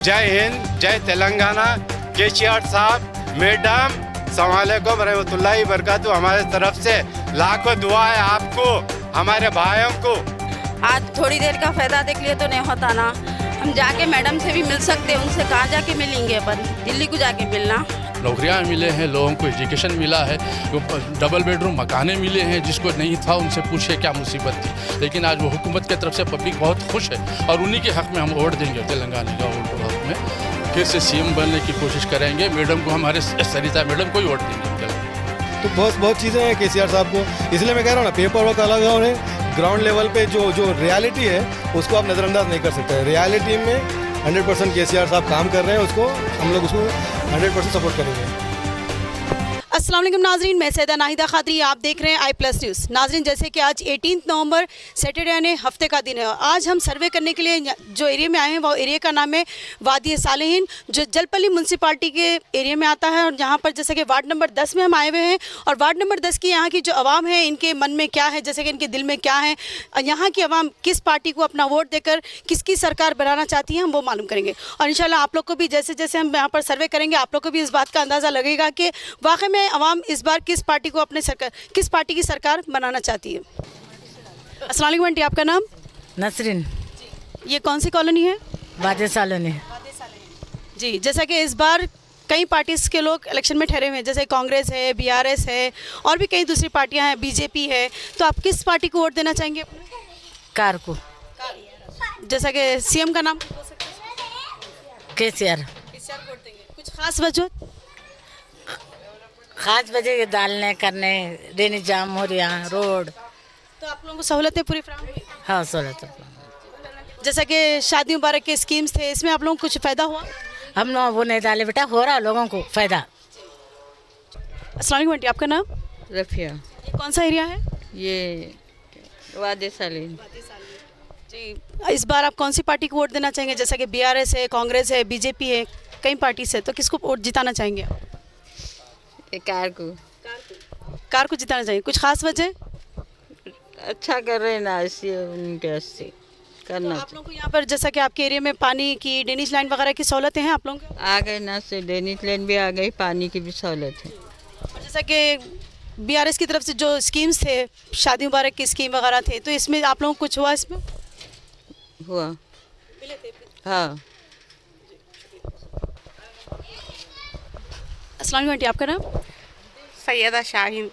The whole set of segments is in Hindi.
जय हिंद, जय तेलंगाना। केसीआर साहब, मैडम, अस्सलामुअलैकुम रहमतुल्लाहि बरकातहू। हमारे तरफ से लाखों दुआ है आपको, हमारे भाइयों को। आज थोड़ी देर का फायदा देख लिए तो नहीं होता ना। हम जाके मैडम से भी मिल सकते हैं, उनसे कहाँ जाके मिलेंगे अपन? दिल्ली को जाके मिलना। नौकरियां मिले हैं, लोगों को एजुकेशन मिला है, डबल बेडरूम मकाने मिले हैं। जिसको नहीं था उनसे पूछे क्या मुसीबत थी। लेकिन आज वो हुकूमत की तरफ से पब्लिक बहुत खुश है और उन्हीं के हक़ में हम वोट देंगे। तेलंगाना का वोट में फिर से सीएम बनने की कोशिश करेंगे। मैडम को, हमारे सरिता मैडम को ही वोट देंगे। तो बहुत चीज़ें हैं केसीआर साहब को, इसलिए मैं कह रहा हूँ ना, पेपर वर्क अलग है और ग्राउंड लेवल पे जो रियलिटी है उसको आप नज़रअंदाज नहीं कर सकते। रियलिटी में 100% केसीआर साहब काम कर रहे हैं, उसको हम लोग उसको 100% सपोर्ट करेंगे। अस्सलाम वालेकुम नाजरीन, मैं सैदा नाहिदा खादरी, आप देख रहे हैं i+ न्यूज़। नाजरीन, जैसे कि आज 18 नवंबर सैटरडे यानी हफ्ते का दिन है। आज हम सर्वे करने के लिए जो एरिया में आए हैं वो एरिया का नाम है वादी सालेहीन, जो जलपल्ली म्यूनसिपाल्टी के एरिया में आता है। और यहाँ पर जैसे कि वार्ड नंबर 10 में हम आए हुए हैं और वार्ड नंबर 10 की यहाँ की जो आवाम है, इनके मन में क्या है, जैसे कि इनके दिल में क्या है, यहाँ की आवाम किस पार्टी को अपना वोट देकर किसकी सरकार बनाना चाहती है, हम वो मालूम करेंगे। और इंशाल्लाह आप लोग को भी जैसे जैसे हम यहाँ पर सर्वे करेंगे, आप लोग को भी इस बात का अंदाज़ा लगेगा कि वाकई में आवाम इस बार किस पार्टी को अपने सरकार, किस पार्टी की सरकार बनाना चाहती है। अस्सलाम वालेकुम आंटी, आपका नाम? नसरीन। ये कौन सी कॉलोनी है? वादे सालोनी। जी, जैसा कि इस बार कई पार्टीज के लोग इलेक्शन में ठहरे हुए हैं, जैसे कांग्रेस है, बीआरएस है और भी कई दूसरी पार्टियां हैं, बीजेपी है। तो आप किस पार्टी को वोट देना चाहेंगे? कार को। जैसा कि सीएम का नाम केसीआर। कुछ खास वजह? खास वजह ये डालने करने, ड्रेनेज जाम हो रहा, रोड। तो आप लोगों को सहूलतें पूरी फराहम हुई? हाँ, सहूलत। जैसा कि शादी मुबारक के स्कीम्स थे, इसमें आप लोगों को कुछ फ़ायदा हुआ? हम लोग वो नहीं डाले बेटा, हो रहा लोगों को फ़ायदा। अस्सलाम वालेकुम आंटी, आपका नाम? रफिया। ये कौन सा एरिया है? ये वादे सालीन। जी, इस बार आप कौन सी पार्टी को वोट देना चाहेंगे? जैसा कि बीआरएस है, कांग्रेस है, बीजेपी है, कई पार्टी से, तो किसको वोट जिताना चाहेंगे आप? कार को। कार को जिताना चाहिए। कुछ खास वजह? अच्छा कर रहे ना, ऐसे उनके से करना। तो आप लोगों को यहाँ पर जैसा कि आपके एरिया में पानी की ड्रेनेज लाइन वगैरह की सहूलतें हैं आप लोगों को? आ गए ना, से ड्रेनेज लाइन भी आ गई, पानी की भी सहूलत है। और जैसा कि बीआरएस की तरफ से जो स्कीम्स थे, शादी मुबारक की स्कीम वगैरह थे, तो इसमें आप लोगों को कुछ हुआ? इसमें हुआ। हाँ। अस्सलाम वालेकुम आंटी, आपका नाम? सैयदा शाहीन।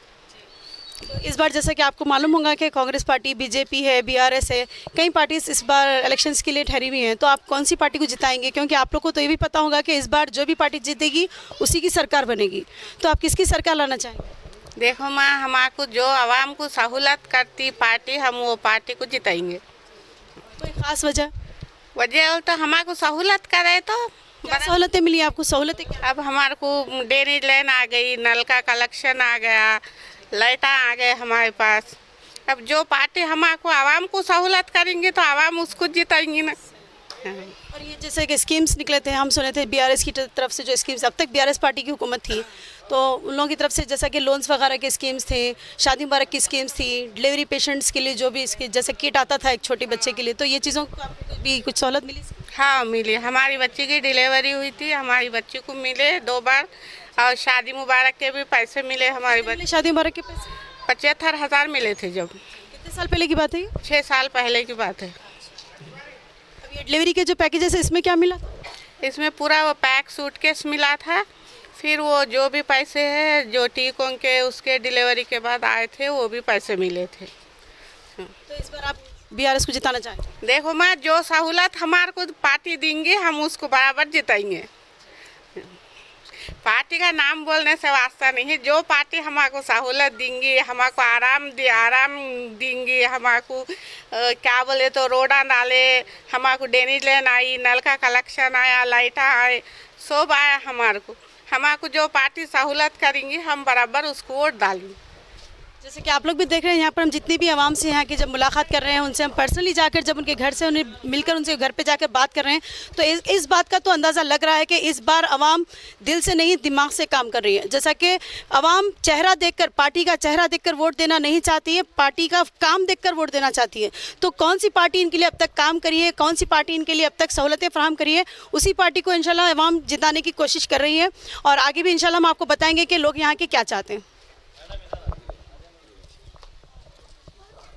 तो इस बार जैसा कि आपको मालूम होगा कि कांग्रेस पार्टी, बीजेपी है, बीआरएस है, कई पार्टीज इस बार इलेक्शंस के लिए ठहरी हुई हैं। तो आप कौन सी पार्टी को जिताएंगे? क्योंकि आप लोग को तो ये भी पता होगा कि इस बार जो भी पार्टी जीतेगी उसी की सरकार बनेगी। तो आप किसकी सरकार लाना चाहेंगे? देखो माँ, हमारे जो आवाम को सहूलत करती पार्टी, हम वो पार्टी को जिताएंगे। कोई खास वजह? वजह तो हमारे को सहूलत करे तो क्या सहूलतें मिली आपको? सहूलतें क्या? अब हमारे को ड्रेनेज लाइन आ गई, नल का कलेक्शन आ गया, लाइटा आ गए हमारे पास। अब जो पार्टी हमारे को आवाम को सहूलत करेंगे तो आवाम उसको जिताएंगी ना। और ये जैसे कि स्कीम्स निकले थे, हम सुने थे बीआरएस की तरफ से जो स्कीम्स, अब तक बीआरएस पार्टी की हुकूमत थी, तो उन लोगों की तरफ से जैसा कि लोन्स वगैरह के स्कीम्स थे, शादी मुबारक की स्कीम्स थी, डिलीवरी पेशेंट्स के लिए जो भी इसके जैसे किट आता था एक छोटे बच्चे के लिए, तो ये चीज़ों को आपको भी कुछ सहूलत मिली? हाँ मिली, हमारी बच्ची की डिलीवरी हुई थी, हमारी बच्ची को मिले 2 बार। और शादी मुबारक के भी पैसे मिले हमारी बच्ची। शादी मुबारक के पैसे 75,000 मिले थे। जब कितने साल पहले की बात है? 6 साल पहले की बात है। अब ये डिलीवरी के जो पैकेजेस है, इसमें क्या मिला? इसमें पूरा वो पैक सूटकेस मिला था। फिर वो जो भी पैसे हैं जो टीकों के उसके डिलीवरी के बाद आए थे, वो भी पैसे मिले थे। तो इस बार आप बीआरएस को जिताना चाहेंगे? देखो माँ, जो सहूलत हमारे को पार्टी देंगे हम उसको बराबर जिताएंगे। पार्टी का नाम बोलने से वास्ता नहीं है। जो पार्टी हमारे को सहूलत देंगी, हमारे को आराम देंगी, हमारे को क्या बोले तो रोडा डाले, हमारे को ड्रेनेज लाइन आई, नल का कलेक्शन आया, लाइटा आए, सब आया हमारे को। जो पार्टी सहूलत करेंगी हम बराबर उसको वोट डालेंगे। जैसे कि आप लोग भी देख रहे हैं यहाँ पर हम जितनी भी आवाम से यहाँ की जब मुलाकात कर रहे हैं उनसे हम पर्सनली जाकर जब उनके घर से उन्हें मिलकर उनसे घर पे जाकर बात कर रहे हैं तो इस बात का तो अंदाज़ा लग रहा है कि इस बार आवाम दिल से नहीं दिमाग से काम कर रही है। जैसा कि आवाम चेहरा देखकर, पार्टी का चेहरा देखकर वोट देना नहीं चाहती है, पार्टी का काम देखकर वोट देना चाहती है। तो कौन सी पार्टी इनके लिए अब तक काम करी है, कौन सी पार्टी इनके लिए अब तक सहूलतें फराहम करी है, उसी पार्टी को इंशाल्लाह आवाम जिताने की कोशिश कर रही है। और आगे भी इंशाल्लाह हम आपको बताएंगे कि लोग यहाँ के क्या चाहते हैं।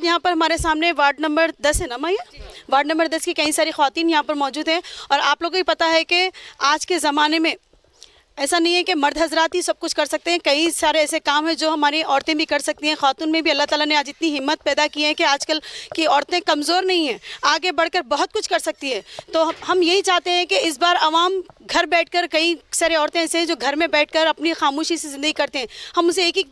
यहाँ पर हमारे सामने वार्ड नंबर 10 है ना मैया, वार्ड नंबर 10 की कई सारी ख़वातीन यहाँ पर मौजूद हैं। और आप लोगों को पता है कि आज के ज़माने में ऐसा नहीं है कि मर्द हजरात ही सब कुछ कर सकते हैं, कई सारे ऐसे काम हैं जो हमारी औरतें भी कर सकती हैं। खातून में भी अल्लाह ताला ने आज इतनी हिम्मत पैदा की है कि आजकल की औरतें कमज़ोर नहीं हैं, आगे बढ़कर बहुत कुछ कर सकती है। तो हम यही चाहते हैं कि इस बार आवाम घर बैठकर, कई सारे औरतें ऐसे हैं जो घर में बैठकर अपनी खामोशी से ज़िंदगी करते हैं। हम उसे एक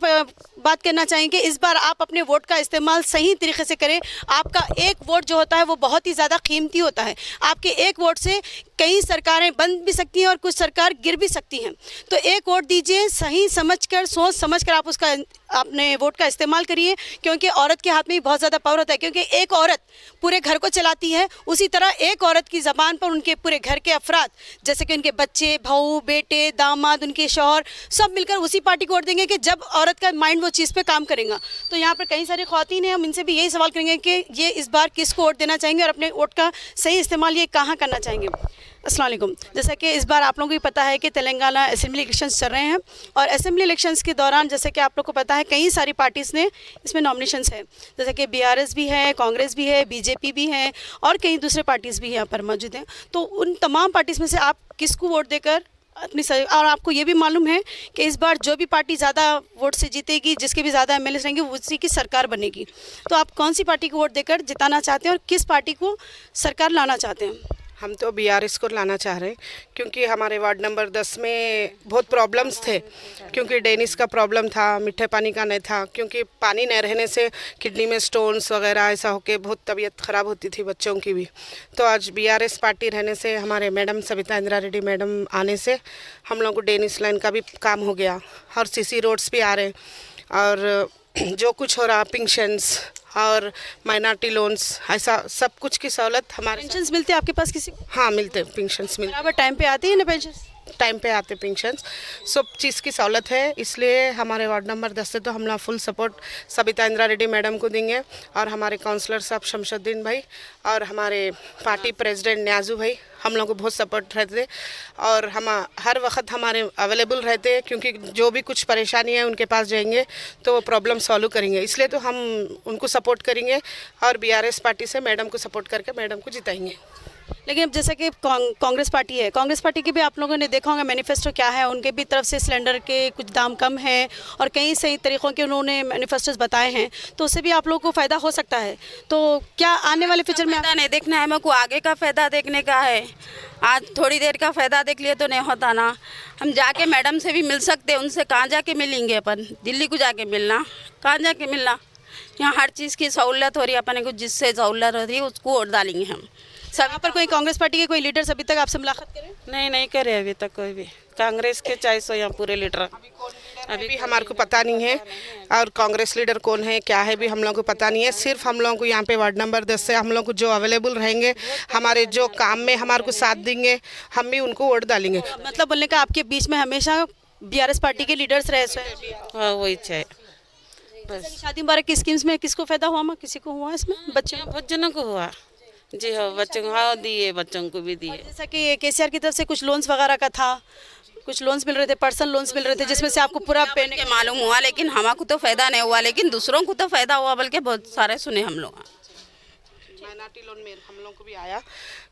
बात कहना चाहेंगे, इस बार आप अपने वोट का इस्तेमाल सही तरीके से करें। आपका एक वोट जो होता है वो बहुत ही ज़्यादा कीमती होता है। आपके एक वोट से कई सरकारें बन भी सकती हैं और कुछ सरकार गिर भी सकती हैं। तो एक वोट दीजिए, सही समझकर, सोच समझकर आप उसका अपने वोट का इस्तेमाल करिए, क्योंकि औरत के हाथ में भी बहुत ज़्यादा पावर होता है। क्योंकि एक औरत पूरे घर को चलाती है, उसी तरह एक औरत की ज़बान पर उनके पूरे घर के अफराद, जैसे कि उनके बच्चे, बहू, बेटे, दामाद, उनके शौहर, सब मिलकर उसी पार्टी को वोट देंगे कि जब औरत का माइंड वो चीज़ पे काम करेगा। तो यहाँ पर कई सारी ख़वातीन हैं, हम इनसे भी यही सवाल करेंगे कि ये इस बार किसको वोट देना चाहेंगे और अपने वोट का सही इस्तेमाल ये कहाँ करना चाहेंगे। अस्सलाम वालेकुम। जैसा कि इस बार आप लोगों को भी पता है कि तेलंगाना असेंबली इलेक्शंस चल रहे हैं और असेंबली इलेक्शंस के दौरान जैसे कि आप लोग को पता है कई सारी पार्टीज़ ने इसमें नॉमिनेशंस है, जैसे कि BRS भी है, कांग्रेस भी है, BJP भी है और कई दूसरे पार्टीज़ भी यहाँ पर मौजूद हैं। तो उन तमाम पार्टीज़ में से आप किसको वोट देकर अपनी और आपको ये भी मालूम है कि इस बार जो भी पार्टी ज़्यादा वोट से जीतेगी, जिसके भी ज़्यादा MLAs रहेंगे, उसी की सरकार बनेगी। तो आप कौन सी पार्टी को वोट देकर जिताना चाहते हैं और किस पार्टी को सरकार लाना चाहते हैं? हम तो BRS को लाना चाह रहे हैं, क्योंकि हमारे वार्ड नंबर 10 में बहुत प्रॉब्लम्स थे। क्योंकि डेनिस का प्रॉब्लम था, मीठे पानी का नहीं था, क्योंकि पानी नहीं रहने से किडनी में स्टोन्स वगैरह ऐसा होके बहुत तबीयत ख़राब होती थी बच्चों की भी। तो आज BRS पार्टी रहने से, हमारे मैडम सविता इंदिरा रेड्डी मैडम आने से हम लोग को डेनिस लाइन का भी काम हो गया और CC रोड्स भी आ रहे हैं और जो कुछ हो रहा, पेंशन्स और माइनॉरिटी लोन्स, ऐसा सब कुछ की सहूलत हमारे। पेंशन्स मिलते हैं आपके पास किसी को? हाँ मिलते, पेंशन्स मिलते, बराबर टाइम पे आती है ना पेंशन्स? टाइम पे आते पेंशन्स, सब चीज़ की सहूलत है। इसलिए हमारे वार्ड नंबर 10 से तो हम लोग full support Savita Indira Reddy madam को देंगे और हमारे काउंसलर साहब शमशुद्दीन भाई और हमारे पार्टी प्रेसिडेंट न्याजू भाई हम लोग को बहुत सपोर्ट रहते और हम हर वक्त हमारे अवेलेबल रहते हैं, क्योंकि जो भी कुछ परेशानी है उनके पास जाएंगे तो वो प्रॉब्लम सॉल्व करेंगे। इसलिए तो हम उनको सपोर्ट करेंगे और BRS पार्टी से मैडम को सपोर्ट करके मैडम को जिताएंगे। लेकिन अब जैसा कि कांग्रेस पार्टी है, कांग्रेस पार्टी के भी आप लोगों ने देखा होगा मैनिफेस्टो क्या है, उनके भी तरफ से सिलेंडर के कुछ दाम कम है और कई सही तरीक़ों के उन्होंने मैनिफेस्टोस बताए हैं, तो उससे भी आप लोगों को फ़ायदा हो सकता है। तो क्या आने वाले फ्यूचर में फ़ायदा नहीं देखना है, मेरे को आगे का फ़ायदा देखने का है। आज थोड़ी देर का फ़ायदा देख लिए तो नहीं होता ना, हम जाके मैडम से भी मिल सकते हैं। उनसे कहाँ जाके मिलेंगे अपन? दिल्ली को जाके मिलना, कहाँ जाके मिलना? यहाँ हर चीज़ की सहूलत हो रही है, अपने को जिससे सहूलत हो रही है उसको वोट डालेंगे हम सब। यहाँ पर कोई कांग्रेस पार्टी के कोई लीडर्स अभी तक आपसे मुलाकात करें? नहीं करे अभी तक कोई भी। कांग्रेस के 400 यहाँ पूरे लीडर अभी भी हमारे को पता नहीं है और कांग्रेस लीडर कौन है क्या है भी हम लोग को पता नहीं है। सिर्फ हम लोगों को यहाँ पे वार्ड नंबर 10 से हम लोग को जो अवेलेबल रहेंगे, हमारे जो काम में हमारे को साथ देंगे, हम भी उनको वोट डालेंगे। मतलब बोलने का आपके बीच में हमेशा BRS पार्टी के लीडर्स रहे। हाँ वही चाहिए बस। शादी मुबारक की स्कीम्स में किसको फ़ायदा हुआ? माँ किसी को हुआ इसमें? बच्चे बहुत जनों को हुआ जी। हाँ बच्चों को हाँ दिए, बच्चों को भी दिए। जैसा कि KCR की तरफ से कुछ लोन्स वगैरह का था, कुछ लोन्स मिल रहे थे, पर्सनल लोन्स मिल रहे थे, जिसमें से आपको पूरा पेन के मालूम हुआ, लेकिन हमारे तो फ़ायदा नहीं हुआ, लेकिन दूसरों को तो फ़ायदा हुआ, बल्कि बहुत सारे सुने हम लोग। माइनॉरिटी लोन में हम लोग को भी आया,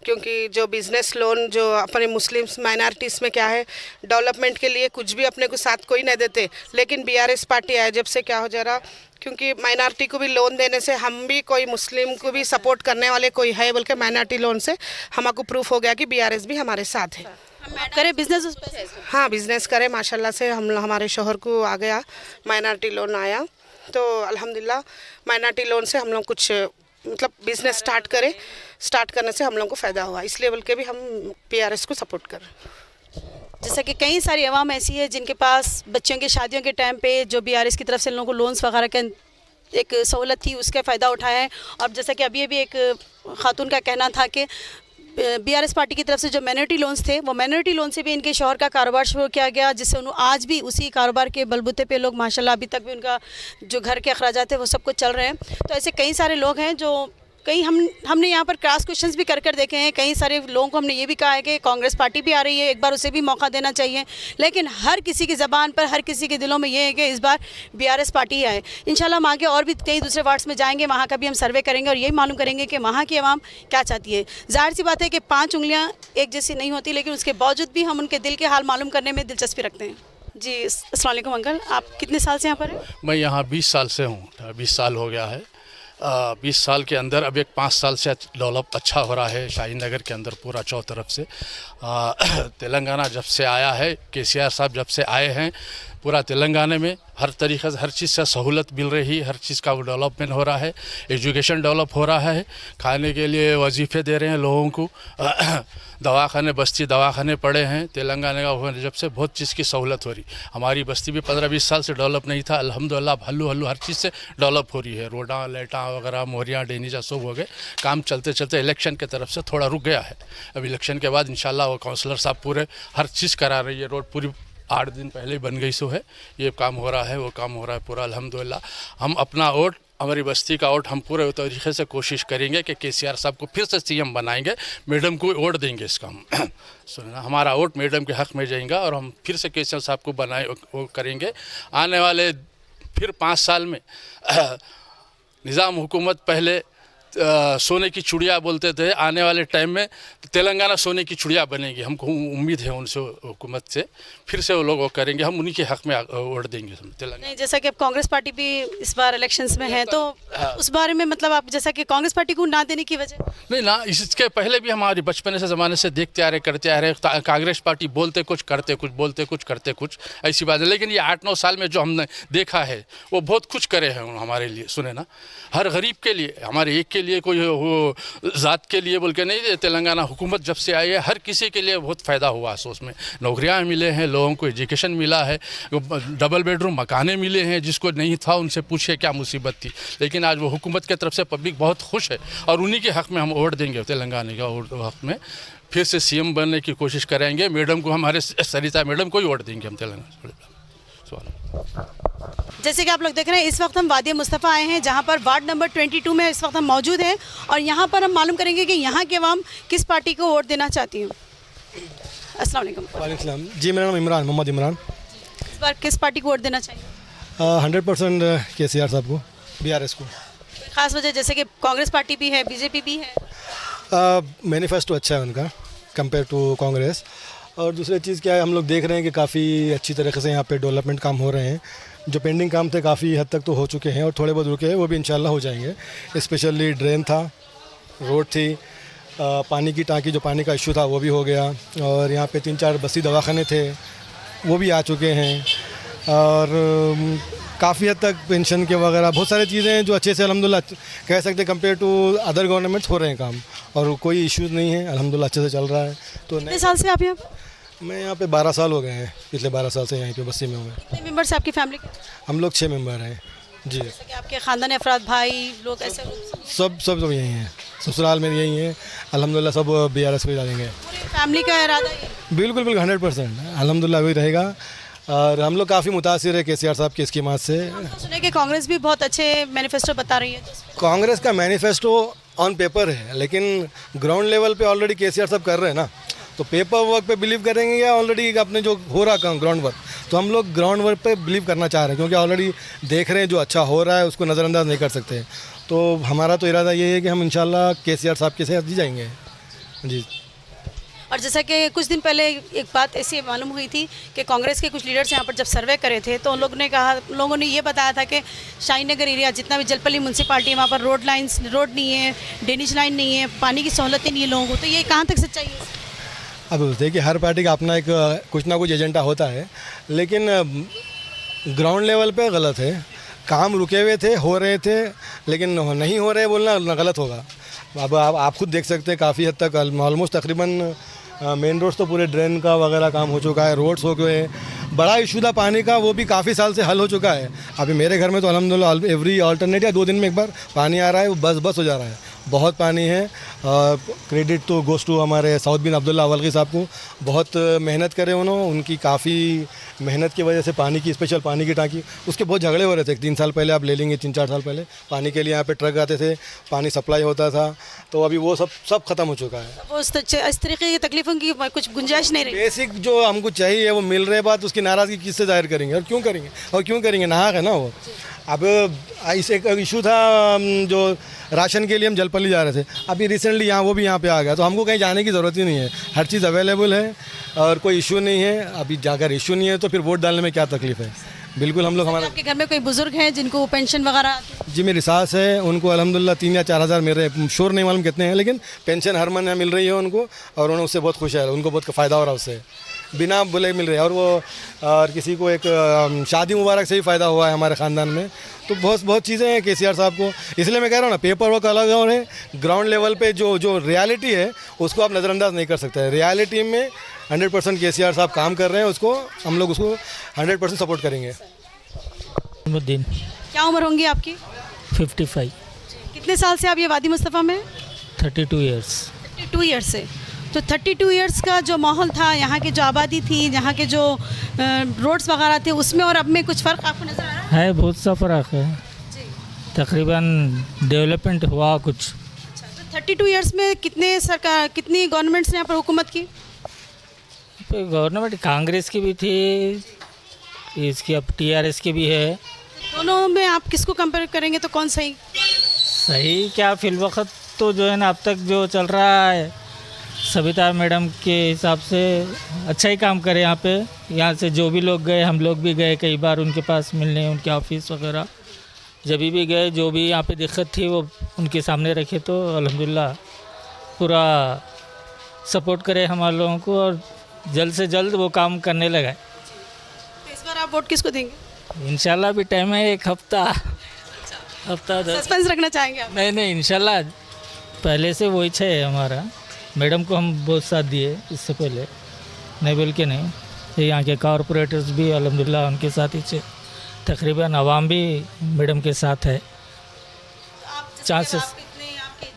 क्योंकि जो बिज़नेस लोन जो अपने मुस्लिम्स माइनॉरिटीज़ में क्या है, डेवलपमेंट के लिए कुछ भी अपने को साथ कोई नहीं देते, लेकिन BRS पार्टी आए जब से क्या हो जा रहा, क्योंकि माइनॉरिटी को भी लोन देने से हम भी कोई मुस्लिम को भी सपोर्ट करने वाले कोई है, बल्कि माइनॉरिटी लोन से हमको प्रूफ हो गया कि BRS भी हमारे साथ है। करे बिजनेस हाँ बिज़नेस करें माशाल्लाह से। हमारे शोहर को आ गया माइनॉरिटी लोन आया, तो अल्हम्दुलिल्लाह माइनॉरिटी लोन से हम लोग कुछ मतलब बिज़नेस स्टार्ट करने से हम लोग को फ़ायदा हुआ, इसलिए बल्कि भी हम BRS को सपोर्ट कर। जैसा कि कई सारी अवाम ऐसी है जिनके पास बच्चों की शादियों के टाइम पे जो BRS की तरफ से लोगों को लोन्स वगैरह का एक सहूलत थी उसका फ़ायदा उठाया है। और जैसा कि अभी एक खातून का कहना था कि बीआरएस पार्टी की तरफ से जो माइनॉरिटी लोन्स थे वो माइनॉरिटी लोन से भी इनके शौहर का कारोबार शुरू किया गया, जिससे उन्होंने आज भी उसी कारोबार के बलबूते पे लोग माशाल्लाह अभी तक भी उनका जो घर के अखराजात है वो सब कुछ चल रहे हैं। तो ऐसे कई सारे लोग हैं जो कई हमने यहाँ पर क्रॉस क्वेश्चंस भी कर देखे हैं। कई सारे लोगों को हमने ये भी कहा है कि कांग्रेस पार्टी भी आ रही है, एक बार उसे भी मौका देना चाहिए, लेकिन हर किसी की ज़बान पर, हर किसी के दिलों में ये है कि इस बार बीआरएस पार्टी ही आए। इंशाल्लाह हम आगे और भी कई दूसरे वार्ड्स में जाएंगे, वहाँ का भी हम सर्वे करेंगे और यही मालूम करेंगे कि वहाँ की आवाम क्या चाहती है। ज़ाहिर सी बात है कि 5 उंगलियाँ एक जैसी नहीं होती, लेकिन उसके बावजूद भी हम उनके दिल के हाल मालूम करने में दिलचस्पी रखते हैं। जी अस्सलाम वालेकुम अंकल, आप कितने साल से यहाँ पर हैं? मैं यहाँ 20 साल से हूँ, 20 साल हो गया है। 20 साल के अंदर अब एक 5 साल से डेवलप अच्छा हो रहा है शाहीन नगर के अंदर पूरा चौ तरफ से। तेलंगाना जब से आया है, केसीआर साहब जब से आए हैं, पूरा तेलंगाना में हर तरीक़े से हर चीज़ से सहूलत मिल रही है, हर चीज़ का डेवलपमेंट हो रहा है, एजुकेशन डेवलप हो रहा है, खाने के लिए वजीफ़े दे रहे हैं लोगों को, दवाखाने बस्ती दवाखाने पड़े हैं तेलंगाना का होने जब से बहुत चीज़ की सहूलत हो रही। हमारी बस्ती भी 15-20 साल से डेवलप नहीं था, अल्हम्दुलिल्लाह हल्लू हल्लू हर चीज़ से डेवलप हो रही है। रोडा लाइटा वगैरह मोहरियाँ डेनीजा सब हो गए, काम चलते चलते इलेक्शन की तरफ से थोड़ा रुक गया है। अब इलेक्शन के बाद इंशाल्लाह वो काउंसलर साहब पूरे हर चीज़ करा रही है। रोड पूरी 8 दिन पहले ही बन गई सो है, ये काम हो रहा है, वो काम हो रहा है पूरा अल्हम्दुलिल्लाह। हम अपना वोट, हमारी बस्ती का वोट हम पूरे तरीके से कोशिश करेंगे कि केसीआर साहब को फिर से सीएम बनाएंगे, मैडम को वोट देंगे इसका हम सुनना, हमारा वोट मैडम के हक़ में जाएगा और हम फिर से केसीआर साहब को बनाए वो करेंगे। आने वाले फिर 5 साल में निज़ाम हुकूमत पहले सोने की चिड़िया बोलते थे, आने वाले टाइम में तेलंगाना सोने की चिड़िया बनेगी। हमको उम्मीद है उनसे, हुकूमत से फिर से वो लोग वो करेंगे, हम उन्हीं के हक़ में वोट देंगे तेलंगाना। नहीं, जैसा कि अब कांग्रेस पार्टी भी इस बार इलेक्शंस में है, तो उस बारे में मतलब आप जैसा कि कांग्रेस पार्टी को ना देने की वजह? नहीं ना, इसके पहले भी हमारी बचपन से ज़माने से देखते आ रहे, करते आ रहे, कांग्रेस पार्टी बोलते कुछ करते कुछ, बोलते कुछ करते कुछ, ऐसी बात है। लेकिन ये 8-9 साल में जो हमने देखा है वो बहुत कुछ करे हैं हमारे लिए, सुने ना, हर गरीब के लिए, हमारे एक के लिए कोई वो ज़ात के लिए बोल के नहीं, तेलंगाना हुकूमत जब से आई है हर किसी के लिए बहुत फ़ायदा हुआ है। उसमें नौकरियाँ मिले हैं, लोगों को एजुकेशन मिला है, डबल बेडरूम मकाने मिले हैं, जिसको नहीं था उनसे पूछे क्या मुसीबत थी। लेकिन आज वो हुकूमत की तरफ से पब्लिक बहुत खुश है और उन्हीं के हक़ में हम वोट देंगे, तेलंगाना का हक़ में फिर से सीएम बनने की कोशिश करेंगे। मैडम को, हमारे सरिता मैडम को ही वोट देंगे हम तेलंगाना। जैसे कि आप लोग देख रहे हैं, इस वक्त हम वादी मुस्तफ़ा आए हैं, जहां पर वार्ड नंबर 22 में इस वक्त हम मौजूद हैं और यहां पर हम मालूम करेंगे कि यहां के अवाम किस पार्टी को वोट देना चाहती हूँ। अस्सलाम वालेकुम। वालेकुम सलाम जी, मेरा नाम इमरान, मोहम्मद इमरान। इस बार किस पार्टी को वोट देना चाहिए? 100% केसीआर साहब को, बीआरएस को। ख़ास वजह जैसे कि कांग्रेस पार्टी भी है, बीजेपी भी है, मैनिफेस्टो अच्छा है उनका कंपेयर टू कांग्रेस। और दूसरी चीज़ क्या है, हम लोग देख रहे हैं कि काफ़ी अच्छी तरीके से यहाँ पे डेवलपमेंट काम हो रहे हैं। जो पेंडिंग काम थे काफ़ी हद तक तो हो चुके हैं और थोड़े बहुत रुके हैं, वो भी इंशाल्लाह हो जाएंगे। स्पेशली ड्रेन था, रोड थी, पानी की टांकी, जो पानी का इशू था वो भी हो गया, और यहाँ पे 3-4 बस्ती दवाखाने थे वो भी आ चुके हैं, और काफ़ी हद तक पेंशन के वगैरह बहुत सारी चीज़ें हैं जो अच्छे से अल्हम्दुलिल्लाह कह सकते हैं कंपेयर टू अदर गवर्नमेंट्स हो रहे हैं काम, और कोई इश्यूज़ नहीं है, अल्हम्दुलिल्लाह अच्छे से चल रहा है। तो कितने साल से आप यहाँ? मैं यहाँ पे 12 साल हो गए हैं, पिछले 12 साल से यहीं पे बस्ती में हूँ। कितने मेंबर्स आपकी फैमिली के? हम लोग 6 मेंबर हैं जी। जैसे कि आपके ख़ानदान अफराद, भाई लोग ऐसे? सब यहीं हैं, ससुराल में यहीं हैं, अल्हम्दुलिल्लाह सब बीआरएस को डालेंगे। फैमिली का इरादा है? बिल्कुल 100% अल्हम्दुलिल्लाह वही रहेगा, और हम लोग काफ़ी मुतासिर है केसीआर साहब की स्कीमात से। सुने कि कांग्रेस भी बहुत अच्छे मैनिफेस्टो बता रही है। कांग्रेस का मैनिफेस्टो ऑन पेपर है, लेकिन ग्राउंड लेवल पे ऑलरेडी केसीआर साहब कर रहे हैं ना, तो पेपर वर्क पे बिलीव करेंगे या ऑलरेडी अपने जो हो रहा काम ग्राउंड वर्क, तो हम लोग ग्राउंड वर्क पे बिलीव करना चाह रहे हैं, क्योंकि ऑलरेडी देख रहे हैं जो अच्छा हो रहा है उसको नज़रअंदाज नहीं कर सकते। तो हमारा तो इरादा ये है कि हम इंशाल्लाह केसीआर साहब के साथ ही जाएंगे जी। और जैसा कि कुछ दिन पहले एक बात ऐसी मालूम हुई थी कि कांग्रेस के कुछ लीडर्स यहाँ पर जब सर्वे करे थे तो उन लोगों ने ये बताया था कि शाहीन नगर एरिया जितना भी जलपल्ली म्यूनसिपाल्टी है वहाँ पर रोड नहीं है, ड्रेनेज लाइन नहीं है, पानी की सहूलतें नहीं है लोगों को, तो ये कहाँ तक सच्चाई है? अब देखिए, हर पार्टी का अपना एक कुछ ना कुछ एजेंडा होता है, लेकिन ग्राउंड लेवल पे गलत है। काम रुके हुए थे, हो रहे थे, लेकिन नहीं हो रहे बोलना गलत होगा। अब आप खुद देख सकते हैं काफ़ी हद तक ऑलमोस्ट तकरीबन मेन रोड्स तो पूरे ड्रेन का वगैरह काम हो चुका है, रोड्स हो गए, बड़ा इशू था पानी का, वो भी काफ़ी साल से हल हो चुका है। अभी मेरे घर में तो अल्हम्दुलिल्लाह एवरी अल्टरनेट या 2 दिन में एक बार पानी आ रहा है, वो बस हो जा रहा है। बहुत पानी है। क्रेडिट तो गोस टू हमारे साउद बिन अब्दुल्ला अवलगी साहब को, बहुत मेहनत करे उन्होंने, उनकी काफ़ी मेहनत की वजह से पानी की स्पेशल पानी की टांकी, उसके बहुत झगड़े हो रहे थे 3 साल पहले, आप ले लेंगे 3-4 साल पहले पानी के लिए यहाँ पे ट्रक आते थे, पानी सप्लाई होता था, तो अभी वो सब ख़त्म हो चुका है। वो इस तरीके की तकलीफ़ों की कुछ गुंजाइश नहीं रही। बेसिक जो हमको चाहिए वो मिल रहे, बात उसकी नाराज़गी किससे जाहिर करेंगे और क्यों करेंगे नाहक है ना वो। अब इस एक इशू था जो राशन के लिए हम जलपल्ली जा रहे थे, अभी रिसेंटली यहाँ वो भी यहाँ पे आ गया, तो हमको कहीं जाने की ज़रूरत ही नहीं है, हर चीज़ अवेलेबल है और कोई इशू नहीं है। अभी जाकर इशू नहीं है तो फिर वोट डालने में क्या तकलीफ़ है। बिल्कुल हम लोग, हमारे आपके घर में कोई बुजुर्ग हैं जिनको पेंशन वगैरह आती है? जी मेरी सास है, उनको अल्हम्दुलिल्लाह 3 या 4 हज़ार मिल रहे हैं, श्योर नहीं मालूम कितने हैं, लेकिन पेंशन हर महीने मिल रही है उनको और उन्हें उससे बहुत खुश है, उनको बहुत फ़ायदा हो रहा है उससे, बिना बोले मिल रहे हैं। और वो और किसी को एक शादी मुबारक से ही फ़ायदा हुआ है हमारे ख़ानदान में, तो बहुत चीज़ें हैं KCR साहब को। इसलिए मैं कह रहा हूँ ना, पेपर वर्क अलग है, ग्राउंड लेवल पे जो रियलिटी है उसको आप नज़रअंदाज नहीं कर सकते। रियलिटी में 100% KCR साहब काम कर रहे हैं, उसको हम लोग उसको 100% सपोर्ट करेंगे। दिन क्या उम्र होंगी आपकी? 55। कितने साल से आप ये वादी मुस्तफ़ा में? 32 ईयर्स। 32 ईयर्स से। तो 32 ईयर्स का जो माहौल था, यहाँ की जो आबादी थी, यहाँ के जो रोड्स वगैरह थे, उसमें और अब में कुछ फ़र्क आपको नज़र आ रहा है? बहुत सा फ़र्क है, तकरीबन डेवलपमेंट हुआ कुछ। तो 32 ईयर्स में कितनी गवर्नमेंट्स ने यहाँ पर हुकूमत की? गवर्नमेंट कांग्रेस की भी थी, इसकी अब TRS की भी है। दोनों में आप किसको कंपेयर करेंगे तो कौन सही क्या फिलवक्त तो जो है ना, अब तक जो चल रहा है सविता मैडम के हिसाब से अच्छा ही काम करे। यहाँ से जो भी लोग गए, हम लोग भी गए कई बार उनके पास मिलने, उनके ऑफिस वगैरह जब भी गए, जो भी यहाँ पे दिक्कत थी वो उनके सामने रखे, तो अल्हम्दुलिल्लाह पूरा सपोर्ट करे हमारे लोगों को और जल्द से जल्द वो काम करने लगा। इस बार आप वोट किसको देंगे? इंशाल्लाह भी टाइम है, एक हफ्ता सस्पेंस रखना चाहेंगे आप? नहीं इंशाल्लाह पहले से वही है हमारा। मैडम को हम बहुत साथ दिए इससे पहले, नहीं बोल के नहीं। यहाँ के कॉरपोरेटर्स भी अल्हम्दुलिल्लाह उनके साथ ही थे, तकरीबन आवाम भी मैडम के साथ है। चांसेस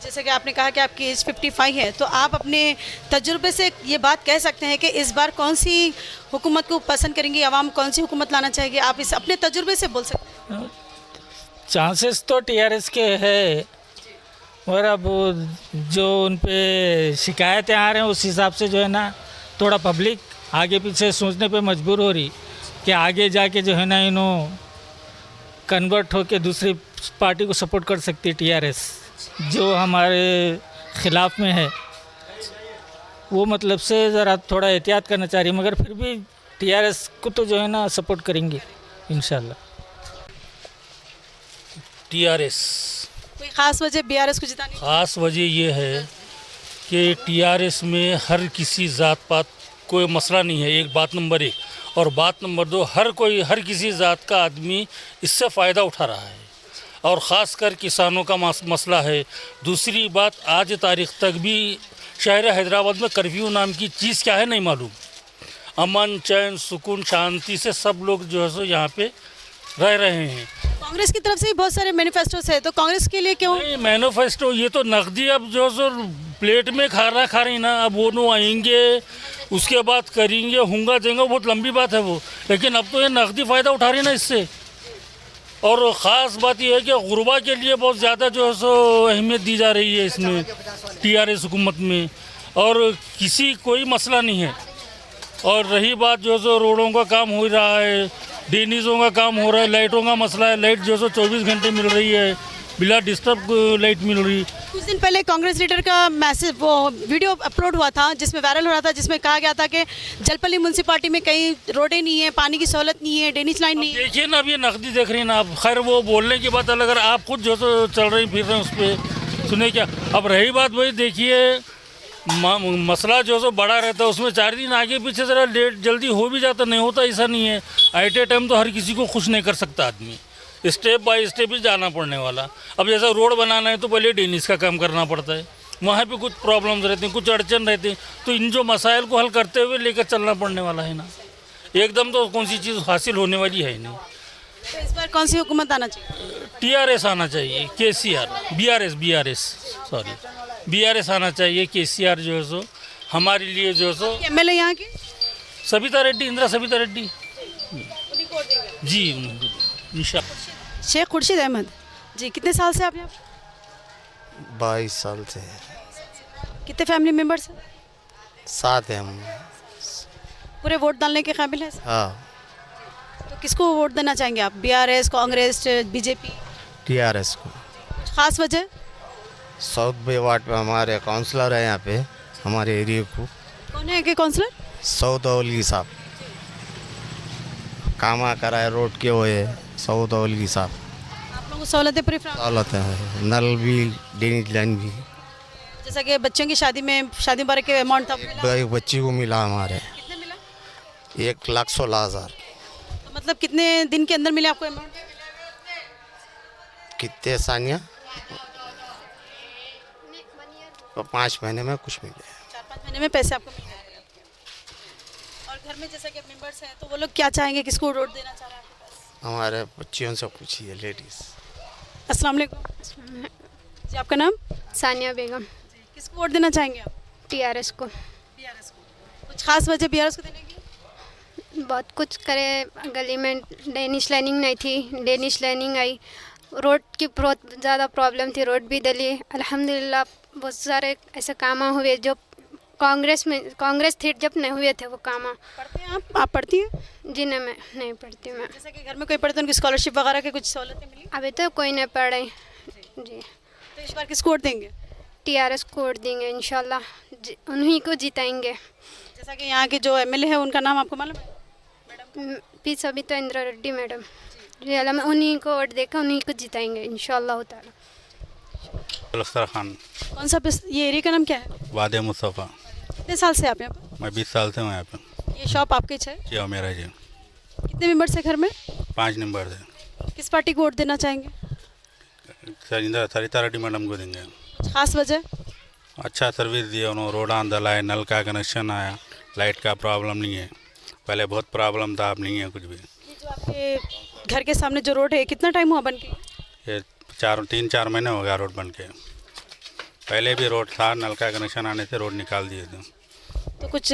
जैसे कि आपने कहा कि आपकी एज 55 है, तो आप अपने तजुर्बे से ये बात कह सकते हैं कि इस बार कौन सी हुकूमत को पसंद करेंगी, आवाम कौन सी हुकूमत लाना चाहेगी? आप इस अपने तजुर्बे से बोल सकते हैं। चांसेस तो TRS के है, और अब जो उन पे शिकायतें आ रहे हैं उस हिसाब से जो है ना, थोड़ा पब्लिक आगे पीछे सोचने पे मजबूर हो रही कि आगे जाके जो है ना इन्हों कन्वर्ट होके दूसरी पार्टी को सपोर्ट कर सकती है। TRS जो हमारे ख़िलाफ़ में है, वो मतलब से ज़रा थोड़ा एहतियात करना चाह रही है, मगर फिर भी TRS को तो जो है ना सपोर्ट करेंगे इंशाल्लाह। TRS कोई ख़ास वजह BRS को जिताने? ख़ास वजह ये है कि TRS में हर किसी ज़ात पात कोई मसला नहीं है, एक बात नंबर 1, और बात नंबर 2, हर किसी ज़ात का आदमी इससे फ़ायदा उठा रहा है, और ख़ास कर किसानों का मसला है। दूसरी बात, आज तारीख़ तक भी शहर हैदराबाद में कर्फ्यू नाम की चीज़ क्या है नहीं मालूम। अमन चैन सुकून शांति से सब लोग जो है सो यहाँ पे रह रहे हैं। कांग्रेस की तरफ से भी बहुत सारे मैनिफेस्टोस है, तो कांग्रेस के लिए क्यों? नहीं, मैनिफेस्टो ये तो नकदी अब जो सो प्लेट में खा रही ना, अब वो नो आएंगे उसके बाद करेंगे, होंगे देंगे, बहुत लंबी बात है वो, लेकिन अब तो ये नकदी फ़ायदा उठा रही ना इससे। और ख़ास बात यह है कि गुरबा के लिए बहुत ज़्यादा जो है सो अहमियत दी जा रही है इसमें TRS हुकूमत में, और कोई मसला नहीं है। और रही बात जो है सो रोडों का काम हो रहा है, ड्रेनेजों का काम हो रहा है, लाइटों का मसला है, लाइट जो है सो 24 घंटे मिल रही है, बिना डिस्टर्ब लाइट मिल रही। कुछ दिन पहले कांग्रेस लीडर का मैसेज वो वीडियो अपलोड हुआ था जिसमें वायरल हो रहा था, जिसमें कहा गया था कि जलपल्ली म्यूनसिपालिटी में कई रोडें नहीं है, पानी की सहूलत नहीं है, ड्रेनेज लाइन नहीं है। देखिए ना, अब ये नकदी देख रही है ना आप, खैर वो बोलने की बात अलग, अगर आप खुद जो तो चल रहे फिर रहे हैं उस पर सुने क्या। अब रही बात वही, देखिए मसला जो सो बड़ा रहता है, उसमें 4 दिन आगे पीछे ज़रा लेट जल्दी हो भी जाता, नहीं होता ऐसा नहीं है। एट ए टाइम तो हर किसी को खुश नहीं कर सकता आदमी, स्टेप बाय स्टेप ही जाना पड़ने वाला। अब जैसा रोड बनाना है तो पहले ड्रेनेज का काम करना पड़ता है, वहाँ पे कुछ प्रॉब्लम्स रहती हैं, कुछ अड़चन रहती हैं, तो इन जो मसाइल को हल करते हुए लेकर चलना पड़ने वाला है ना। एकदम तो कौन सी चीज़ हासिल होने वाली है ही नहीं। तो इस बार कौन सी हुकूमत आना चाहिए? टीआरएस आना चाहिए, केसीआर, बीआरएस सॉरी बीआरएस आना चाहिए। केसीआर जो है सो हमारे लिए जो है सो एमएलए यहाँ के सविता रेड्डी, इंदिरा सविता रेड्डी जी इंशाल्लाह। शेख खुर्शीद अहमद जी, कितने साल से आप यहाँ? 22 साल से कितने फैमिली मेंबर्स हैं? 7 हैं हम। पूरे वोट डालने के काबिल है? हाँ, तो किसको वोट देना चाहेंगे आप? BRS, Congress, BJP? टीआरएस को। कुछ खास वजह? साउथ बे वार्ड पे हमारे काउंसलर है यहाँ पे हमारे एरिया को, कौन है के काउंसलर? सऊद अवलगी साहब। काम कराए रोड के हुए सऊद अवलगी साहब। आप लोगों को सहूलतें पूरी फ्राहम? सहूलत है, नल भी, ड्रेनेज लाइन भी। जैसा कि बच्चों की शादी में शादी मुबारक के अमाउंट था, वो मिला? एक बच्ची को मिला हमारे कितने मिला? 1,16,000। तो मतलब कितने दिन के अंदर मिले आपको अमाउंट? कितने सानिया? तो 5 महीने में कुछ मिले। 4-5 महीने में पैसे आपको मिल जाएंगे। और घर में जैसा कि मेंबर्स हैं तो वो लोग क्या चाहेंगे, किसको वोट देना चाह रहे हैं आपके पास? हमारे बच्चियों से पूछिए, लेडीज़। अस्सलाम वालेकुम जी, आपका नाम? सानिया बेगम। किसको वोट देना चाहेंगे आप? टीआरएस को। बीआरएस को। कुछ खास वजह बीआरएस को देने की? बहुत कुछ करे, गली में डेनिश लाइनिंग नहीं थी, डेनिश लाइनिंग आई। रोड की बहुत ज़्यादा प्रॉब्लम थी, रोड भी डली। अल्हम्दुलिल्लाह बहुत सारे ऐसे काम हुए जो कांग्रेस थी जब नहीं हुए थे वो काम। पढ़ते हैं आप पढ़ती हैं? जी नहीं, मैं नहीं पढ़ती। मैं जैसा कि घर में कोई पढ़ते हैं उनकी स्कॉलरशिप वगैरह की कुछ सहूलतें मिली? अभी तो कोई नहीं पढ़े जी। तो इस बार किसको वोट देंगे? टीआरएस को वोट देंगे इंशाल्लाह, उन्हीं को जिताएंगे। जैसा कि यहाँ के जो एमएलए है उनका नाम आपको मालूम है? पी सविता इंदिरा रेड्डी मैडम जी, अल्लाह उन्हीं को वोट देकर उन्हीं को जिताएंगे इंशाल्लाह ताला। अख्तर खान। कौन सा ये एरिया का नाम क्या है? वादे मुस्तफ़ा। कितने साल से आप यहाँ पर? मैं 20 साल से हूँ यहाँ पे। ये शॉप आपके है? जी हाँ, मेरा जी। कितने मेंबर्स है घर में? 5 नंबर है। किस पार्टी को वोट देना चाहेंगे? सरिता रेड्डी मैडम को देंगे। कुछ खास वजह? अच्छा सर्विस दिए उन्होंने, रोड आंदल आए, नल का कनेक्शन आया, लाइट का प्रॉब्लम नहीं है। पहले बहुत प्रॉब्लम था, अब नहीं है कुछ भी। ये जो आपके घर के सामने जो रोड है कितना टाइम हुआ बन के? ये 3-4 महीने हो गया रोड बन के। पहले भी रोड था, नल का कनेक्शन आने से रोड निकाल दिए थे। तो कुछ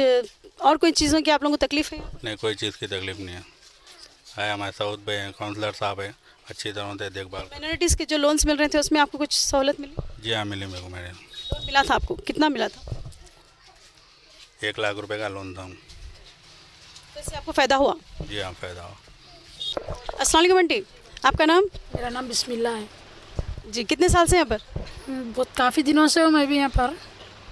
और कोई चीज़ों की आप लोगों को तकलीफ है? नहीं, कोई चीज़ की तकलीफ नहीं है। हमारे साउथ पे काउंसलर साहब है, अच्छी तरह से देखभाल। माइनॉरिटीज़ के जो लोन्स मिल रहे थे उसमें आपको कुछ सहूलत मिली? जी हाँ, मिली मेरे को। मेरे लोन मिला था आपको? कितना मिला था? 1 लाख रुपए का लोन था। तो इससे आपको फ़ायदा हुआ? जी हाँ, फ़ायदा हुआ। अस्सलाम वालेकुम आंटी, आपका नाम? मेरा नाम बिस्मिल्लाह है जी। कितने साल से यहाँ पर? बहुत काफ़ी दिनों से हूँ मैं भी यहाँ पर।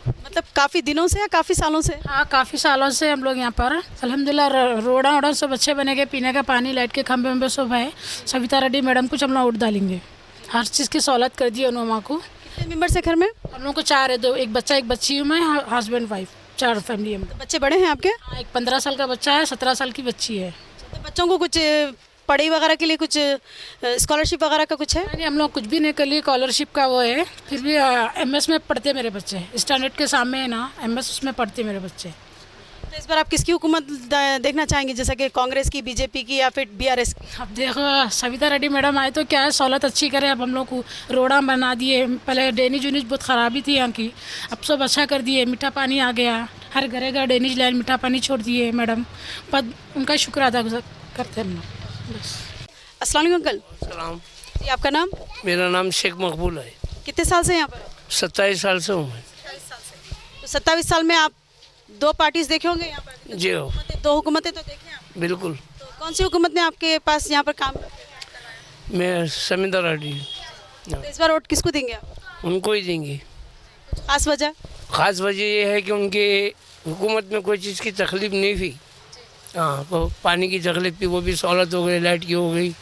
मतलब काफ़ी दिनों से या काफ़ी सालों से? हाँ, काफ़ी सालों से हम लोग यहाँ पर। अल्हम्दुलिल्लाह रोड़ा वोड़ा सब अच्छे बने गए, पीने का पानी, लाइट के खंभे वंबे सब है। सविता रेड्डी मैडम कुछ हम लोग वोट डालेंगे, हर चीज़ की सहूलत कर दी है उन्होंने को। कितने मेंबर्स है घर में? हम लोग को 4 है, 2 एक बच्चा एक बच्ची हूँ मैं, हस्बैंड वाइफ, 4 फैमिली है। तो बच्चे बड़े हैं आपके? हाँ, एक 15 साल का बच्चा है, 17 साल की बच्ची है। तो बच्चों को कुछ पढ़ाई वगैरह के लिए कुछ स्कॉलरशिप वगैरह का कुछ है? नहीं, हम लोग कुछ भी नहीं कर लिए, स्कॉलरशिप का वो है। फिर भी एमएस में पढ़ते मेरे बच्चे, स्टैंडर्ड के सामने है ना एमएस, उसमें पढ़ते मेरे बच्चे। तो इस बार आप किसकी हुकूमत देखना चाहेंगे, जैसा कि कांग्रेस की, बीजेपी की या फिर बीआरएस की? अब देखो सविता रेड्डी मैडम आए तो क्या है, सहूलत अच्छी करे। अब हम लोग को रोड़ा बना दिए, पहले ड्रेनेज वेनेज बहुत ख़राबी थी यहाँ की, अब सब अच्छा कर दिए। मीठा पानी आ गया, हर घरे का ड्रेनेज लाइन मीठा पानी छोड़ दिए मैडम, पर उनका शुक्र अदा करते हैं हम लोग बस। अस्सलाम वालेकुम अंकल। सलाम। जी, आपका नाम? मेरा नाम शेख मकबूल है। कितने साल से यहाँ पर? 27 साल से हूँ मैं। तो 27 साल में आप 2 पार्टीज देखे होंगे यहाँ पर? जी हो। 2 हुकूमतें तो देखे आप? बिल्कुल। तो कौन सी हुकूमत ने आपके पास यहाँ पर काम? मैं सविता रेड्डी। तो इस बार वोट किसको देंगे आप? उनको ही देंगे। खास वजह? ख़ास वजह ये है कि उनके हुकूमत में कोई चीज़ की तकलीफ नहीं थी। हाँ, तो पानी की तकलीफ थी, वो भी सहूलत हो गई, लाइट की हो गई,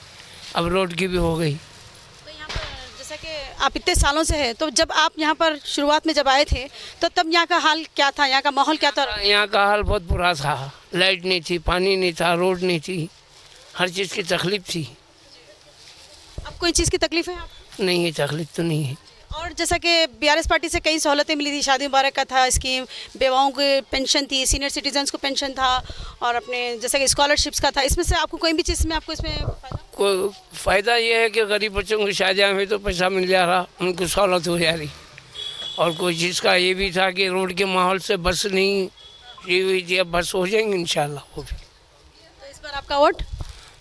अब रोड की भी हो गई। तो यहाँ पर जैसा कि आप इतने सालों से हैं, तो जब आप यहाँ पर शुरुआत में जब आए थे तो तब यहाँ का हाल क्या था, यहाँ का माहौल क्या था? यहाँ का हाल बहुत बुरा था, लाइट नहीं थी, पानी नहीं था, रोड नहीं थी, हर चीज़ की तकलीफ थी। अब कोई चीज़ की तकलीफ है? नहीं है, तकलीफ तो नहीं है। और जैसा कि बीआरएस पार्टी से कई सहूलतें मिली थी, शादी मुबारक का था स्कीम, बेवाओं को पेंशन थी, सीनियर सिटीजन्स को पेंशन था, और अपने जैसा कि स्कॉलरशिप्स का था, इसमें से आपको कोई भी चीज़ में आपको इसमें कोई फ़ायदा ये है कि गरीब बच्चों की शादियाँ में तो पैसा मिल जा रहा, उनको सहूलत हो जा रही। और कोई चीज़ का ये भी था कि रोड के माहौल से बस नहीं ये हुई थी, अब बस हो जाएंगे इंशाल्लाह वो भी। तो इस बार आपका वोट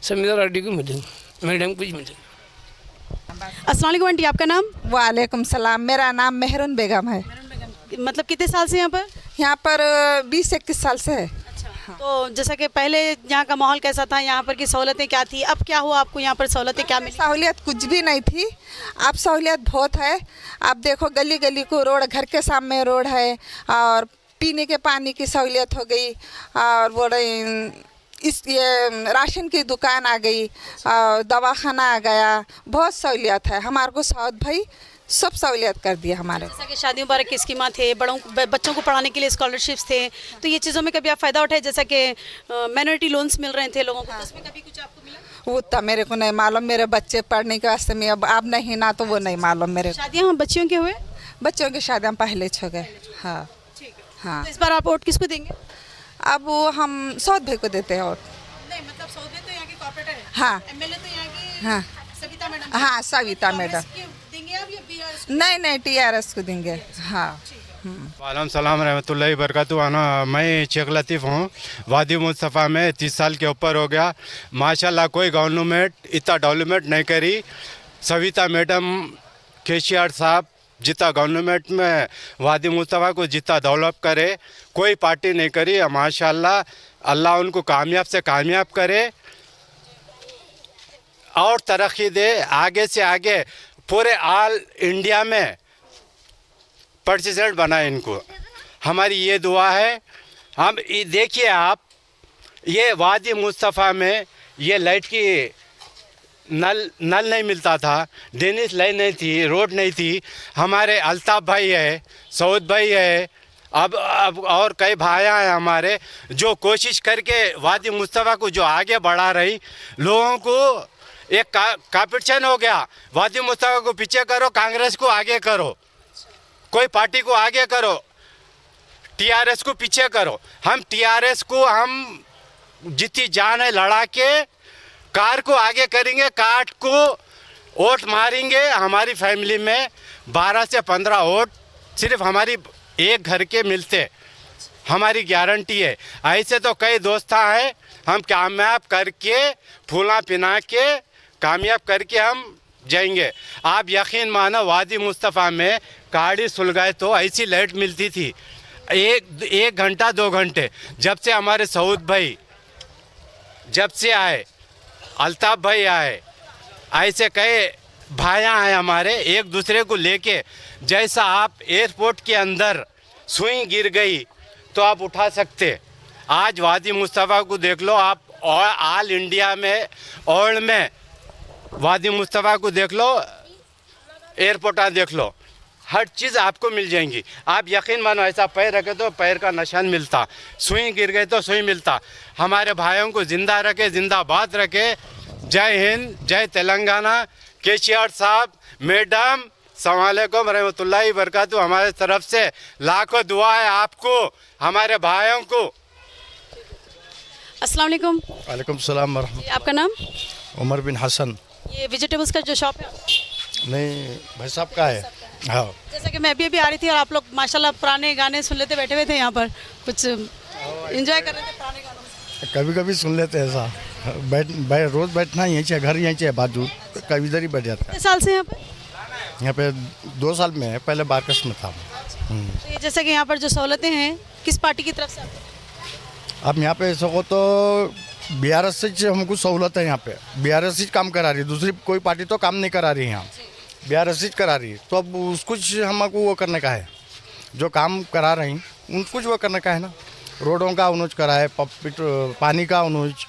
समीरा रेड्डी को मिलेंगे, मैडम को ही मिलेंगे। अस्सलाम वालेकुम आंटी, आपका नाम? वालेकुम सलाम, मेरा नाम मेहरून बेगम है। मतलब कितने साल से यहाँ पर? यहाँ पर 20-21 साल से है। तो जैसा कि पहले यहाँ का माहौल कैसा था, यहाँ पर की सहूलतें क्या थी, अब क्या हुआ आपको यहाँ पर सहूलतें क्या मिली? सहूलियत कुछ भी नहीं थी, अब सहूलियत बहुत है। आप देखो गली गली को रोड, घर के सामने रोड है, और पीने के पानी की सहूलियत हो गई, और वो ये राशन की दुकान आ गई, दवाखाना आ गया, बहुत सहूलियत है। हमारे को साउथ भाई सब सहूलियत कर दिया हमारे। जैसा कि शादी मुबारक की स्कीमा थे, बच्चों को पढ़ाने के लिए स्कॉलरशिप्स थे, तो ये चीज़ों में कभी आप फ़ायदा उठाए? जैसा कि माइनॉरिटी लोन्स मिल रहे थे लोगों को, तो उसमें कभी कुछ आपको मिला? वो तो मेरे को नहीं मालूम, मेरे बच्चे पढ़ने के वास्ते में अब नहीं ना, तो वो नहीं मालूम मेरे। शादियाँ हम बच्चियों के हुए? बच्चों की शादियाँ पहले हो गए। हाँ हाँ। तो इस बार आप वोट किसको देंगे? अब वो हम साउथ भाई को देते हैं। और नहीं, मतलब साउथ भाई तो यहाँ की कॉर्पोरेटर है। हाँ। एमएलए तो यहाँ की हाँ सविता मैडम। हाँ सविता मैडम। देंगे आप या बीआरएस? नहीं टीआरएस को देंगे। हाँ। वालेकुम सलाम रहमतुल्लाहि बरकातहू। मैं शेख लतीफ़ हूँ। वादी मुस्तफ़ा में 30 साल के ऊपर हो गया। माशाल्लाह कोई गवर्नमेंट इतना डेवलपमेंट नहीं करी। सविता मैडम, केसीआर साहब जितना गवर्नमेंट में वादी मुस्तफ़ा को जितना डेवलप करे कोई पार्टी नहीं करी। माशाल्लाह अल्लाह उनको कामयाब से कामयाब करे और तरक्की दे, आगे से आगे पूरे ऑल इंडिया में प्रेसिडेंट बनाए इनको। हमारी ये दुआ है। हम देखिए आप, ये वादी मुस्तफ़ा में ये लाइट की नल नहीं मिलता था, ड्रेनेज लाइन नहीं थी, रोड नहीं थी। हमारे अल्ताफ़ भाई है, सऊद भाई है, अब और कई भाइयाँ हैं हमारे जो कोशिश करके वादी मुस्तफ़ा को जो आगे बढ़ा रही। लोगों को एक कॉम्पिटिशन हो गया, वादी मुस्तफ़ा को पीछे करो, कांग्रेस को आगे करो, कोई पार्टी को आगे करो, टीआरएस को पीछे करो। हम टीआरएस को हम जितनी जान है लड़ा के कार को आगे करेंगे, काट को वोट मारेंगे। हमारी फैमिली में 12 से 15 वोट सिर्फ हमारी एक घर के मिलते, हमारी गारंटी है। ऐसे तो कई दोस्त हैं, हम कामयाब करके फूला पिना के कामयाब करके हम जाएंगे। आप यकीन मानो वादी मुस्तफ़ा में गाड़ी सुलगाए तो ऐसी लाइट मिलती थी, एक घंटा 2 घंटे। जब से हमारे सऊद भाई जब से आए, अल्ताफ़ भाई आए, ऐसे कई भाइयाँ हैं हमारे, एक दूसरे को लेके। जैसा आप एयरपोर्ट के अंदर सुई गिर गई तो आप उठा सकते, आज वादी मुस्तफ़ा को देख लो आप, और ऑल इंडिया में और में वादी मुस्तफ़ा को देख लो, एयरपोर्ट देख लो, हर चीज़ आपको मिल जाएंगी। आप यकीन मानो, ऐसा पैर रखे तो पैर का निशान मिलता, सुई गिर गए तो सुई मिलता। हमारे भाइयों को ज़िंदा रखे, जिंदाबाद रखे। जय हिंद, जय तेलंगाना। केसीआर साहब, मैडम, अस्सलामुअलैकुम रहमतुल्लाहि बरकातहू। हमारे तरफ से लाखों दुआ है आपको, हमारे भाइयों को। अस्सलाम वालेकुम। वालेकुम सलाम वरहमतुल्लाह। आपका नाम? उमर बिन हसन। ये वेजिटेबल्स का जो शॉप है? नहीं, भाई साहब का है। हाँ। जैसा कि मैं अभी आ रही थी और आप लोग माशाल्लाह पुराने गाने सुन लेते बैठे हुए थे, यहाँ पर कुछ एंजॉय कर रहे थे पुराने गानों से। कभी कभी सुन लेते हैं ऐसा, रोज़ बैठना यहीं से, घर यहीं से बाजू, कभी इधर ही बैठ जाता है। कितने साल से यहाँ पर? यहाँ पे 2 साल में है, पहले बारकस में था। तो ये जैसे कि यहाँ पर जो सहूलतें हैं किस पार्टी की तरफ से आपको? अब यहाँ पे सको तो बीआरएस से हमको सहूलत है। यहाँ पे बीआरएस ही काम करा रही है, दूसरी कोई पार्टी तो काम नहीं करा रही है। यहाँ बीआरएस ही करा रही है, तो अब उसको हमको वो करने का है, जो काम करा रही उनको वो करने का है ना। रोडों का अनुज करा है, पानी का अनुज,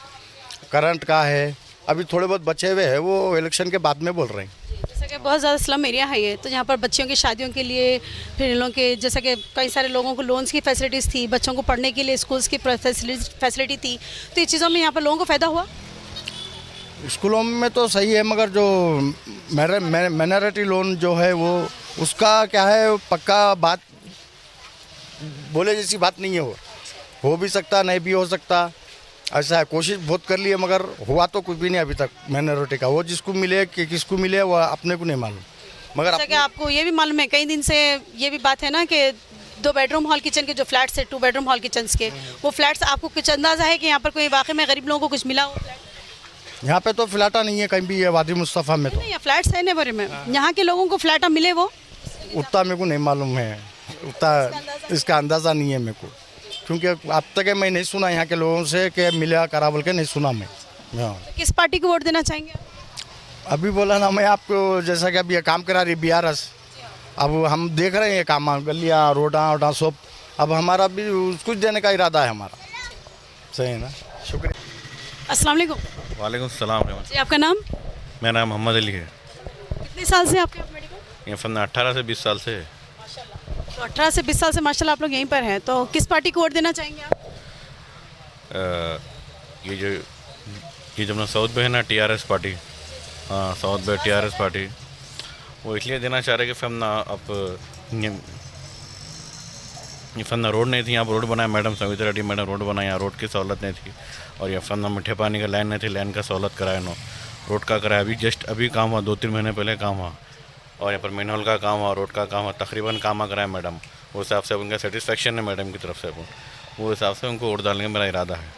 करंट का है। अभी थोड़े बहुत बचे हुए हैं, वो इलेक्शन के बाद में बोल रहे हैं। जैसा कि बहुत ज़्यादा स्लम एरिया है ये, तो यहाँ पर बच्चियों की शादियों के लिए, फिर इन लोगों के जैसा कि कई सारे लोगों को लोन्स की फैसिलिटीज़ थी, बच्चों को पढ़ने के लिए स्कूल्स की फैसिलिटी थी, तो ये चीज़ों में यहाँ पर लोगों को फ़ायदा हुआ? स्कूलों में तो सही है, मगर जो माइनॉरिटी लोन जो है वो उसका क्या है, पक्का बात बोले जैसी बात नहीं है। वो हो भी सकता, नहीं भी हो सकता, ऐसा है। कोशिश बहुत कर ली है मगर हुआ तो कुछ भी नहीं अभी तक माइनॉरिटी का। वो जिसको मिले कि किसको मिले वो अपने को नहीं मालूम। मगर जैसा कि आपको ये भी मालूम है, कई दिन से ये भी बात है ना कि 2 बेडरूम हॉल किचन के जो फ्लैट्स है, 2 बेडरूम हॉल किचन के, वो फ्लैट्स आपको कुछ अंदाज़ा है कि यहाँ पर कोई वाकई में गरीब लोगों को कुछ मिला हो? यहाँ पे तो फ्लैटा नहीं है कहीं भी, है वादी मुस्तफ़ा में तो नहीं, फ्लैट्स है नेबरे में, यहाँ के लोगों को फ्लैटा मिले वो उतना मेरे को नहीं मालूम है, उतना इसका अंदाज़ा नहीं है मेरे को, क्योंकि अब तक मैं नहीं सुना यहाँ के लोगों से कि मिला करा बोल के नहीं सुना मैं। हाँ, किस पार्टी को वोट देना चाहेंगे आप? अभी बोला ना मैं आपको, जैसा कि अभी ये काम करा रही BRS, अब हम देख रहे हैं ये काम, गलियाँ रोडा वोडा सब, अब हमारा भी कुछ देने का इरादा है हमारा। सही है ना, शुक्रिया। अस्सलाम वालेकुम। वालेकुम सलाम। जी, आपका नाम? मेरा नाम मोहम्मद अली है। कितने साल से आपके मेडिकल? ये फन 18 से 20 साल से है। तो 18 से 20 साल से माशाल्लाह आप लोग यहीं पर हैं, तो किस पार्टी को वोट देना चाहेंगे आप? ये जो अपना साउथ में है ना TRS पार्टी, हाँ साउथ में TRS पार्टी, वो इसलिए देना चाह रहे कि फिर ना अब ये फन्ना रोड नहीं थी, यहाँ पर रोड बनाया madam Savita Reddy madam road बनाया, यहाँ रोड की सहूलत नहीं थी, और ये फन्ना मीठे पानी का लाइन नहीं थी, लाइन का सहूलत कराया नो, रोड का कराया अभी जस्ट अभी काम हुआ, 2-3 महीने पहले काम हुआ, और यहाँ पर मैनुअल का काम हुआ, रोड का काम हुआ, तकरीबन काम कराया मैडम। वो हिसाब से उनका सेटिस्फेक्शन है मैडम की तरफ से, वो हिसाब से उनको वोट डालने का मेरा इरादा है।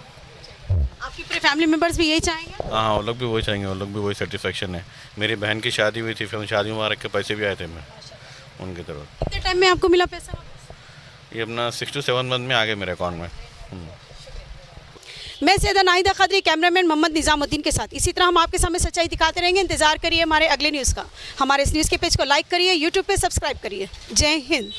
आपकी पूरे फैमिली मेम्बर्स भी यही चाहेंगे? हाँ, वो लोग भी वही चाहेंगे, वो लोग भी वही सेटिस्फेक्शन है। मेरी बहन की शादी हुई थी, फिर शादी मुबारक के पैसे भी आए थे मैं उनकी तरफ। कितने टाइम में आपको मिला पैसा? ये अपना 6 to 7 मंथ में आ गए मेरे अकाउंट में। मैं सैयदा नाहिदा खादरी, कैमरामैन मोहम्मद निज़ामुद्दीन के साथ इसी तरह हम आपके सामने सच्चाई दिखाते रहेंगे। इंतजार करिए हमारे अगले न्यूज़ का। हमारे इस न्यूज़ के पेज को लाइक करिए, यूट्यूब पे सब्सक्राइब करिए। जय हिंद।